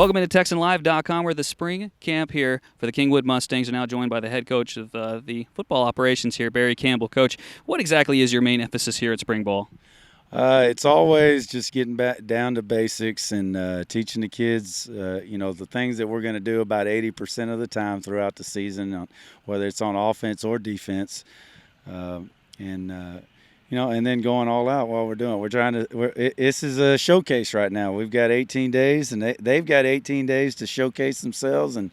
Welcome into TexanLive.com. We're at the spring camp here for the Kingwood Mustangs. We're now joined by the head coach of the football operations here, Barry Campbell. Coach, what exactly is your main emphasis here at spring ball? It's always just getting back down to basics and teaching the kids, the things that we're going to do about 80% of the time throughout the season, whether it's on offense or defense, and then going all out while we're doing it. This is a showcase right now. We've got 18 days, and they've got 18 days to showcase themselves, and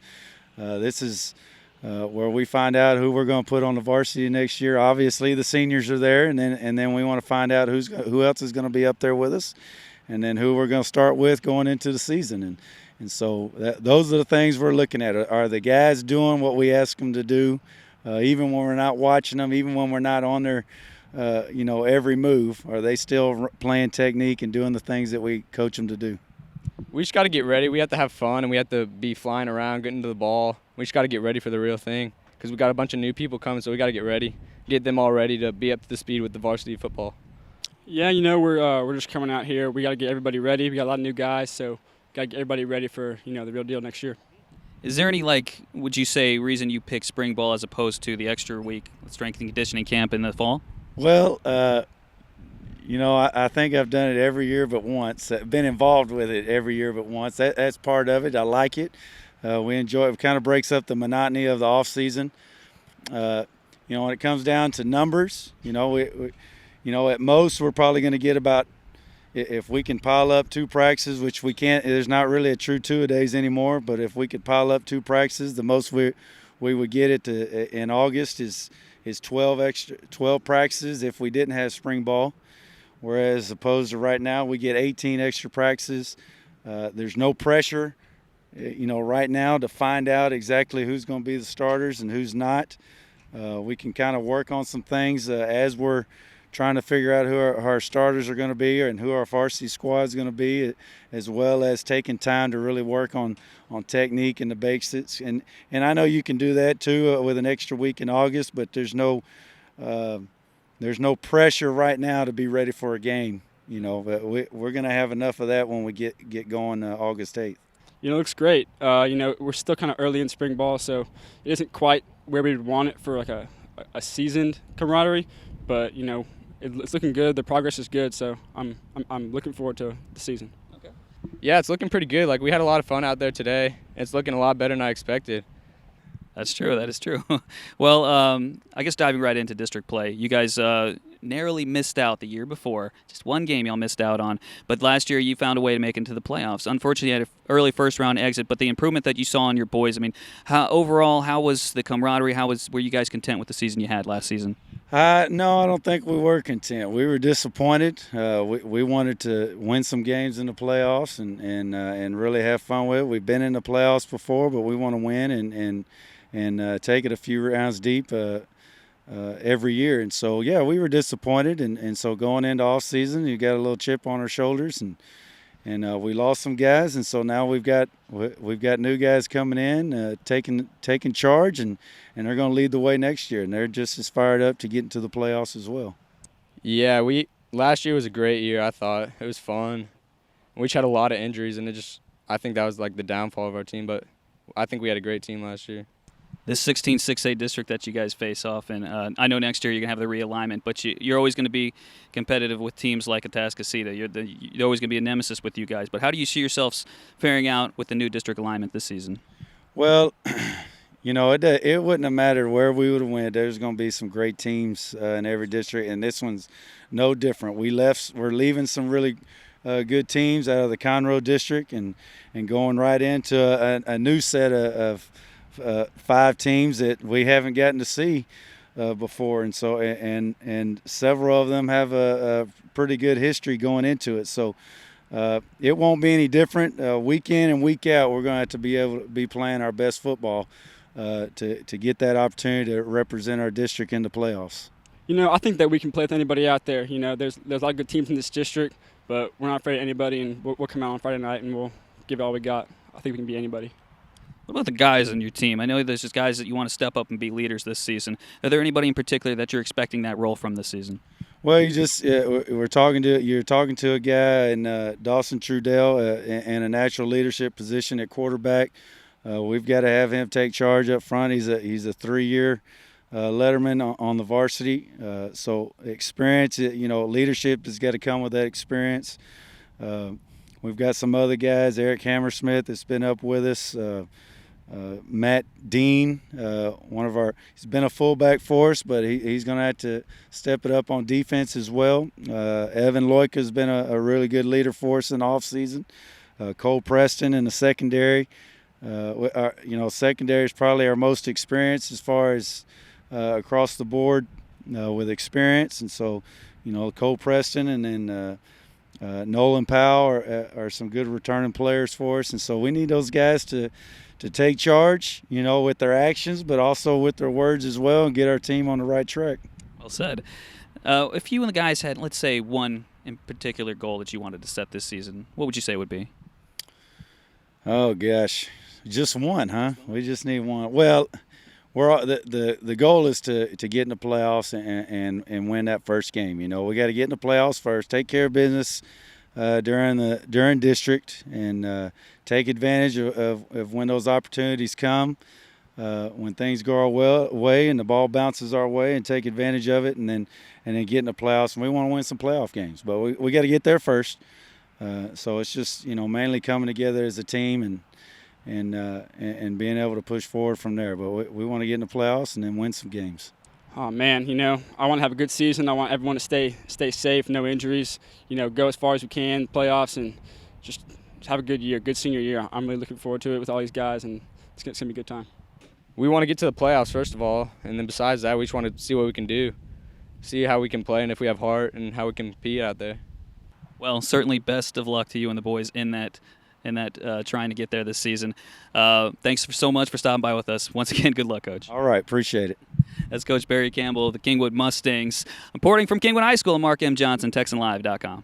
this is where we find out who we're going to put on the varsity next year. Obviously, the seniors are there, and then we want to find out who else is going to be up there with us, and then who we're going to start with going into the season. And so those are the things we're looking at. Are the guys doing what we ask them to do, even when we're not watching them, even when we're not on their every move? Are they still playing technique and doing the things that we coach them to do? We just got to get ready. We have to have fun, and we have to be flying around, getting to the ball. We just got to get ready for the real thing because we got a bunch of new people coming, so we got to get ready, get them all ready to be up to the speed with the varsity football. Yeah, we're just coming out here. We got to get everybody ready. We got a lot of new guys, so got to get everybody ready for the real deal next year. Is there any, would you say, reason you pick spring ball as opposed to the extra week strength and conditioning camp in the fall? Well, I think I've done it every year but once. I've been involved with it every year but once. That's part of it. I like it. We enjoy it. It kind of breaks up the monotony of the off season. When it comes down to numbers, at most we're probably going to get about, if we can pile up 2 practices, which we can't. There's not really a true 2-a-days anymore. But if we could pile up 2 practices, the most we would get it in August is 12 practices if we didn't have spring ball. Whereas opposed to right now, we get 18 extra practices. There's no pressure, right now to find out exactly who's going to be the starters and who's not. We can kind of work on some things as we're trying to figure out who our starters are going to be and who our varsity squad is going to be, as well as taking time to really work on technique and the basics. And I know you can do that too with an extra week in August, but there's no pressure right now to be ready for a game. But we're going to have enough of that when we get going August 8th. It looks great. We're still kind of early in spring ball, so it isn't quite where we'd want it for a seasoned camaraderie, but it's looking good. The progress is good, so I'm looking forward to the season. Okay. Yeah, it's looking pretty good. We had a lot of fun out there today. It's looking a lot better than I expected. That's true. That is true. Well, I guess diving right into district play, you guys narrowly missed out the year before. Just one game y'all missed out on. But last year you found a way to make it into the playoffs. Unfortunately, you had an early first-round exit, but the improvement that you saw in your boys, how was the camaraderie? Were you guys content with the season you had last season? No, I don't think we were content. We were disappointed. We wanted to win some games in the playoffs and really have fun with it. We've been in the playoffs before, but we want to win and take it a few rounds deep every year. And so, yeah, we were disappointed. And so going into off season, you got a little chip on our shoulders, and we lost some guys. And so now we've got new guys coming in, taking charge, and they're going to lead the way next year. And they're just as fired up to get into the playoffs as well. Yeah, last year was a great year. I thought it was fun. We just had a lot of injuries, and I think that was the downfall of our team. But I think we had a great team last year. This 16 6A district that you guys face off, and I know next year you're going to have the realignment, but you're always going to be competitive with teams like Atascocita. You're always going to be a nemesis with you guys. But how do you see yourselves faring out with the new district alignment this season? Well, it wouldn't have mattered where we would have went. There's going to be some great teams in every district, and this one's no different. We're leaving some really good teams out of the Conroe district and going right into a new set of 5 teams that we haven't gotten to see before, and so and several of them have a pretty good history going into it. So it won't be any different. Week in and week out, we're going to have to be able to be playing our best football to get that opportunity to represent our district in the playoffs. I think that we can play with anybody out there. There's a lot of good teams in this district, but we're not afraid of anybody, and we'll come out on Friday night and we'll give it all we got. I think we can beat anybody. What about the guys on your team? I know there's just guys that you want to step up and be leaders this season. Are there anybody in particular that you're expecting that role from this season? Well, you're talking to a guy in Dawson Trudell in a natural leadership position at quarterback. We've got to have him take charge up front. He's a 3-year letterman on the varsity. So experience, leadership has got to come with that experience. We've got some other guys, Eric Hammersmith that's been up with us. Matt Dean, he's been a fullback for us, but he's going to have to step it up on defense as well. Evan Loika's been a really good leader for us in the offseason. Cole Preston in the secondary. Secondary is probably our most experienced as far as across the board with experience. And so, Cole Preston and then Nolan Powell are some good returning players for us. And so we need those guys to take charge, with their actions, but also with their words as well, and get our team on the right track. Well said. If you and the guys had, let's say, one in particular goal that you wanted to set this season, what would you say it would be? Oh, gosh. Just one, huh? We just need one. Well, the goal is to get in the playoffs and win that first game. We got to get in the playoffs first, take care of business during district, and take advantage of when those opportunities come, when things go our way and the ball bounces our way, and take advantage of it, and then get in the playoffs. And we want to win some playoff games, but we got to get there first. So it's just mainly coming together as a team and being able to push forward from there. But we want to get in the playoffs and then win some games. Oh man, I want to have a good season. I want everyone to stay safe, no injuries. Go as far as we can, playoffs, and just have a good year, good senior year. I'm really looking forward to it with all these guys, and it's gonna be a good time. We want to get to the playoffs first of all, and then besides that, we just want to see what we can do, see how we can play, and if we have heart, and how we can compete out there. Well, certainly best of luck to you and the boys in that trying to get there this season. Thanks so much for stopping by with us. Once again, good luck, Coach. All right, appreciate it. That's Coach Barry Campbell of the Kingwood Mustangs, reporting from Kingwood High School. Mark M. Johnson, TexanLive.com.